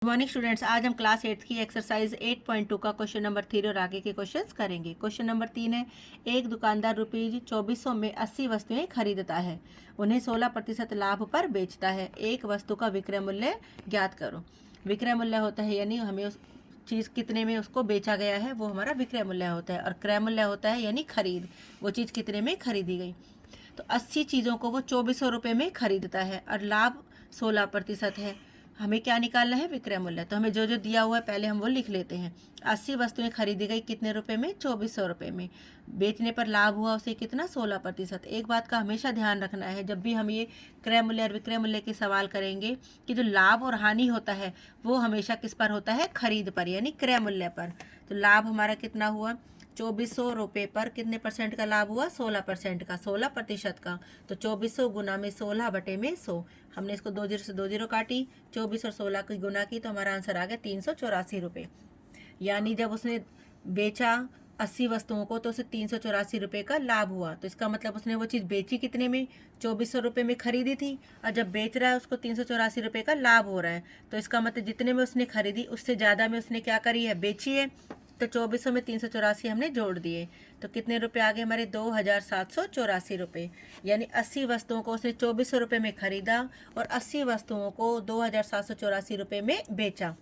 Good morning students. आज हम class 8 की एक्सरसाइज 8.2 का क्वेश्चन नंबर 3 और आगे के क्वेश्चंस करेंगे। क्वेश्चन नंबर 3 है, एक दुकानदार ₹2400 में 80 वस्तुएं खरीदता है, उन्हें 16% लाभ पर बेचता है। एक वस्तु का विक्रय मूल्य ज्ञात करो। विक्रय मूल्य होता है यानी हमें उस चीज़ कितने में उसको बेचा गया है वो हमारा विक्रय मूल्य होता है, और क्रय मूल्य होता है यानी खरीद, वो चीज़ कितने में खरीदी गई। तो 80 चीज़ों को वो 2400 में खरीदता है और लाभ 16% है। हमें क्या निकालना है? विक्रय मूल्य। तो हमें जो जो दिया हुआ है पहले हम वो लिख लेते हैं। 80 वस्तुएं खरीदी गई कितने रुपए में? 2400 में। बेचने पर लाभ हुआ उसे कितना? 16%। एक बात का हमेशा ध्यान रखना है, जब भी हम ये क्रय मूल्य और विक्रय मूल्य के सवाल करेंगे कि जो लाभ और हानि होता है वो हमेशा किस पर होता है? खरीद पर यानी क्रय मूल्य पर। तो लाभ हमारा कितना हुआ? 2400 पर कितने परसेंट का लाभ हुआ? 16% का, 16% का। तो 2400 गुना में 16 बटे में 100। हमने इसको 2 जीरो से 2 जीरो काटी, 24 और 16 की गुना की, तो हमारा आंसर आ गया 384 रुपये। यानी जब उसने बेचा 80 वस्तुओं को तो उसे 384 रुपये का लाभ हुआ। तो इसका मतलब उसने वो चीज़ बेची कितने में? 2400 में खरीदी थी, और जब बेच रहा है उसको 384 रुपये का लाभ हो रहा है। तो इसका मतलब जितने में उसने खरीदी उससे ज़्यादा में उसने क्या करी है? बेची है। तो 2400 में 384 हमने जोड़ दिए, तो कितने रुपए आ गए हमारे? 2784 रुपये। यानी 80 वस्तुओं को उसने 2400 में खरीदा और 80 वस्तुओं को 2784 रुपये में बेचा।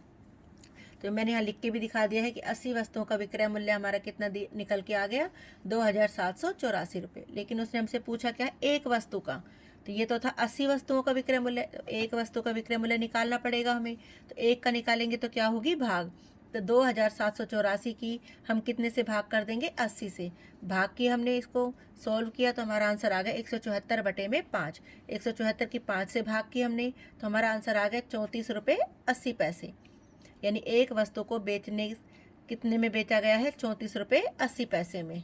तो मैंने यहाँ लिख के भी दिखा दिया है कि 80 वस्तुओं का विक्रय मूल्य हमारा कितना निकल के आ गया? 2784 रुपये। लेकिन उसने हमसे पूछा क्या? एक वस्तु का। तो ये तो था 80 वस्तुओं का विक्रय मूल्य, एक वस्तु का विक्रय मूल्य निकालना पड़ेगा हमें। तो एक का निकालेंगे तो क्या होगी? भाग। तो 2784 की हम कितने से भाग कर देंगे? 80 से भाग की हमने इसको सॉल्व किया तो हमारा आंसर आ गया 174 बटे में 5। 174 की 5 से भाग की हमने तो हमारा आंसर आ गया 34 रुपये 80 पैसे। यानी एक वस्तु को बेचने कितने में बेचा गया है? 34 रुपये 80 पैसे में।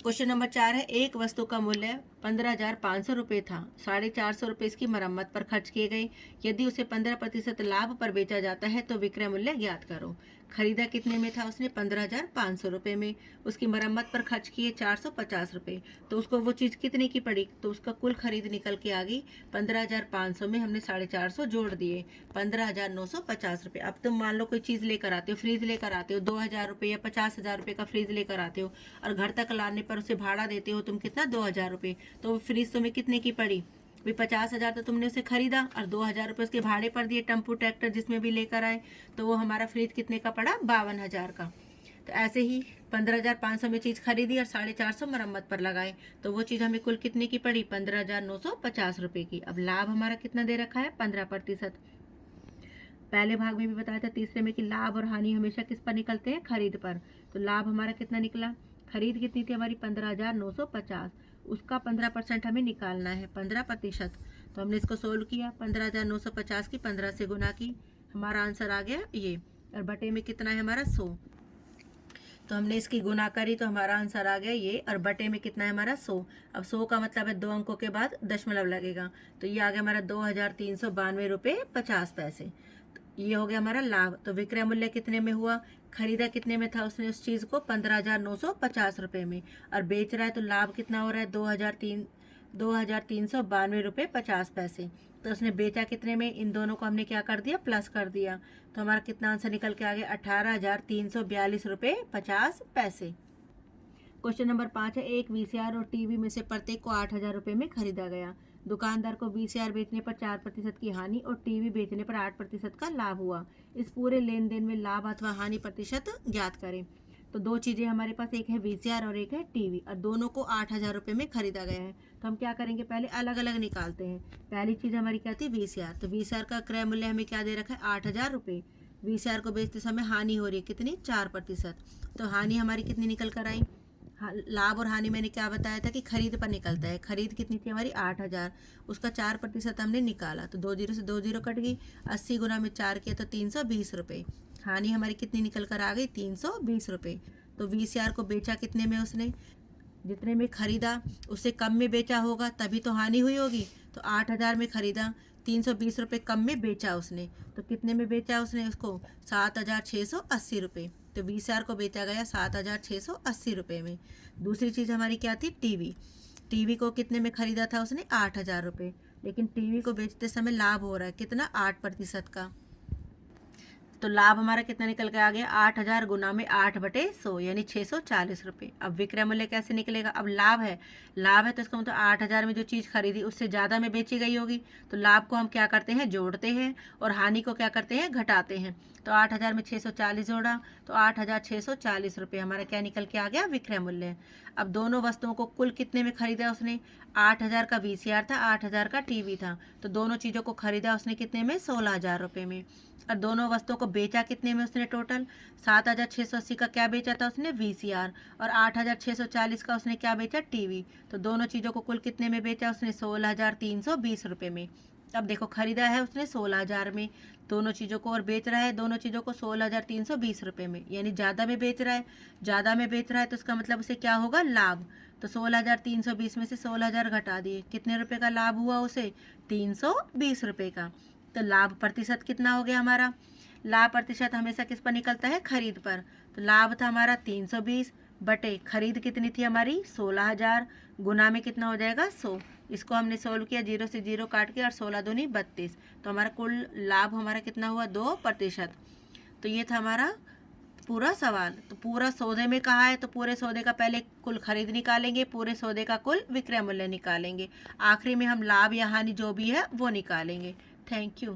क्वेश्चन नंबर 4 है, एक वस्तु का मूल्य 15,500 रुपये था, 450 रुपये इसकी मरम्मत पर खर्च किए गए। यदि उसे 15% लाभ पर बेचा जाता है तो विक्रय मूल्य ज्ञात करो। खरीदा कितने में था उसने? 15,500 रुपये में। उसकी मरम्मत पर खर्च किए 450 रुपये। तो उसको वो चीज़ कितने की पड़ी? तो उसका कुल खरीद निकल के आ गई 15,500 में हमने 450 जोड़ दिए, 15,950 रुपये। अब तुम मान लो कोई चीज़ लेकर आते हो, फ्रिज लेकर आते हो, 2,000 रुपये या 50,000 रुपये का फ्रिज लेकर आते हो, और घर तक लाने पर उसे भाड़ा देते हो तुम कितना? 2,000 रुपये। तो फ्रिज तुम्हें कितने की पड़ी? भाई 50,000 तो तुमने उसे खरीदा और 2,000 रुपये उसके भाड़े पर दिए, टेम्पू ट्रैक्टर जिसमें भी लेकर आए, तो वो हमारा फ्रिज कितने का पड़ा? 52,000 का। तो ऐसे ही 15,500 में चीज़ खरीदी और 450 मरम्मत पर लगाए, तो वो चीज़ हमें कुल कितने की पड़ी? 15,950 रुपये की। अब लाभ हमारा कितना दे रखा है? 15%। पहले भाग में भी बताया था तीसरे में कि लाभ और हानि हमेशा किस पर निकलते हैं? खरीद पर। तो लाभ हमारा कितना निकला? खरीद कितनी थी हमारी? 15,950। उसका 15% हमें निकालना है, 15%। तो हमने इसको सोल्व किया, 15,950 की 15 से गुना की, हमारा आंसर आ गया ये, और बटे में कितना है हमारा? 100। तो हमने इसकी गुना करी तो हमारा आंसर आ गया ये, और बटे में कितना है हमारा? 100। अब 100 का मतलब है 2 अंकों के बाद दशमलव लगेगा, तो ये आ गया हमारा 2,392 रुपये 50 पैसे। ये हो गया हमारा लाभ। तो विक्रय मूल्य कितने में हुआ? खरीदा कितने में था उसने उस चीज़ को? 15,950 रुपये में, और बेच रहा है तो लाभ कितना हो रहा है? 2,392 रुपये 50 पैसे। तो उसने बेचा कितने में? इन दोनों को हमने क्या कर दिया? प्लस कर दिया। तो हमारा कितना आंसर निकल के आ गया? 18,342 रुपये 50 पैसे। क्वेश्चन नंबर 5 है, एक वीसीआर और टीवी में से प्रत्येक को 8,000 रुपये में खरीदा गया। दुकानदार को वीसीआर बेचने पर 4% की हानि और टीवी बेचने पर 8% का लाभ हुआ। इस पूरे लेन देन में लाभ अथवा हानि प्रतिशत ज्ञात करें। तो दो चीज़ें हमारे पास, एक है वीसीआर और एक है टीवी, और दोनों को 8,000 रुपये में खरीदा गया है। तो हम क्या करेंगे? पहले अलग अलग निकालते हैं। पहली चीज़ हमारी क्या थी? वीसीआर। तो वीसीआर का क्रय मूल्य हमें क्या दे रखा है? 8,000 रुपये। वीसीआर को बेचते समय हानि हो रही है कितनी? 4%। तो हानि हमारी कितनी निकल कर आई? लाभ और हानि मैंने क्या बताया था कि खरीद पर निकलता है। खरीद कितनी थी हमारी? 8,000। उसका 4% हमने निकाला, तो 2 जीरो से 2 जीरो कट गई, 80 गुना में 4 किया तो 320 रुपये। हानि हमारी कितनी निकल कर आ गई? 320 रुपये। तो वीसीआर को बेचा कितने में उसने? जितने में खरीदा उससे कम में बेचा होगा, तभी तो हानि हुई होगी। तो 8,000 में खरीदा, 320 रुपये कम में बेचा उसने, तो कितने में बेचा उसने उसको? 7,680 रुपये। तो वीसीआर को बेचा गया 7,680 रुपये में। दूसरी चीज़ हमारी क्या थी? टीवी। टीवी को कितने में खरीदा था उसने? 8,000 रुपये। लेकिन टीवी को बेचते समय लाभ हो रहा है कितना? 8% का। तो लाभ हमारा कितना निकल के आ गया, 8,000 गुना में 8/100 यानी 640 रुपये। अब विक्रय मूल्य कैसे निकलेगा, अब लाभ है, लाभ है तो इसका मतलब 8,000 में जो चीज़ खरीदी उससे ज़्यादा में बेची गई होगी, तो लाभ को हम क्या करते हैं, जोड़ते हैं, और हानि को क्या करते हैं, घटाते हैं। तो 8,000 में 640 जोड़ा तो 8,640 रुपये हमारा क्या निकल के आ गया, विक्रय मूल्य। अब दोनों वस्तुओं को कुल कितने में खरीदा उसने, 8,000 का VCR था, 8,000 का टीवी था, तो दोनों चीज़ों को खरीदा उसने कितने में, 16,000 रुपये में। और दोनों वस्तुओं को बेचा कितने में उसने, टोटल 7,680 का क्या बेचा था उसने, VCR, और 8,640 का उसने क्या बेचा, टीवी। तो दोनों चीज़ों को कुल कितने में बेचा उसने, 16,320 रुपये में। अब देखो खरीदा है उसने 16,000 में दोनों चीज़ों को, और बेच रहा है दोनों चीज़ों को 16,320 रुपये में, यानी ज़्यादा में बेच रहा है, ज़्यादा में बेच रहा है तो उसका मतलब उसे क्या होगा, लाभ। तो 16,320 में से 16,000 घटा दिए, कितने रुपए का लाभ हुआ उसे, 320 रुपये का। तो लाभ प्रतिशत कितना हो गया हमारा, लाभ प्रतिशत हमेशा किस पर निकलता है, खरीद पर। तो लाभ था हमारा 320 बटे खरीद कितनी थी हमारी, 16,000, गुना में कितना हो जाएगा, 100। इसको हमने सोल्व किया, 0 से 0 काट के, और 16 दूनी 32, तो हमारा कुल लाभ हमारा कितना हुआ, 2%। तो ये था हमारा पूरा सवाल। तो पूरा सौदे में कहा है तो पूरे सौदे का पहले कुल खरीद निकालेंगे, पूरे सौदे का कुल विक्रय मूल्य निकालेंगे, आखिरी में हम लाभ या हानि जो भी है वो निकालेंगे। Thank you.